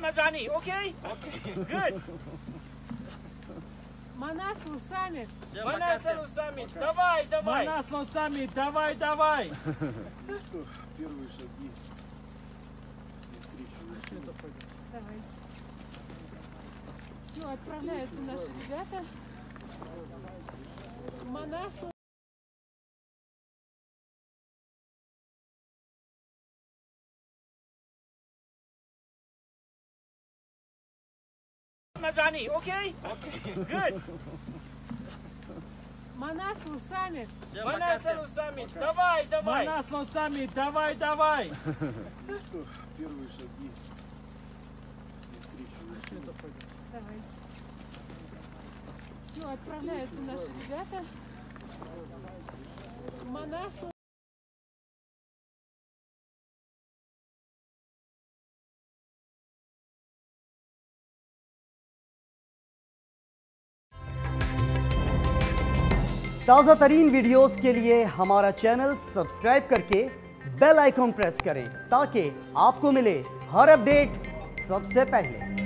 Mazani, okay? Good. Manaslu summit. Manaslu summit. Давай. Manaslu summit, давай. Ну что, первые шаги. Давай. Все, отправляются наши ребята. Манасlu. Mazani, okay? Good. Manaslu summit. Manaslu summit. Давай. Manaslu summit, давай. Ну что, первые шаги. Давай. Все, отправляются наши ребята. Манасlu. ताज़ा तरीन वीडियोस के लिए हमारा channel subscribe करके bell icon press करें ताकि आपको मिले हर अपडेट सबसे पहले।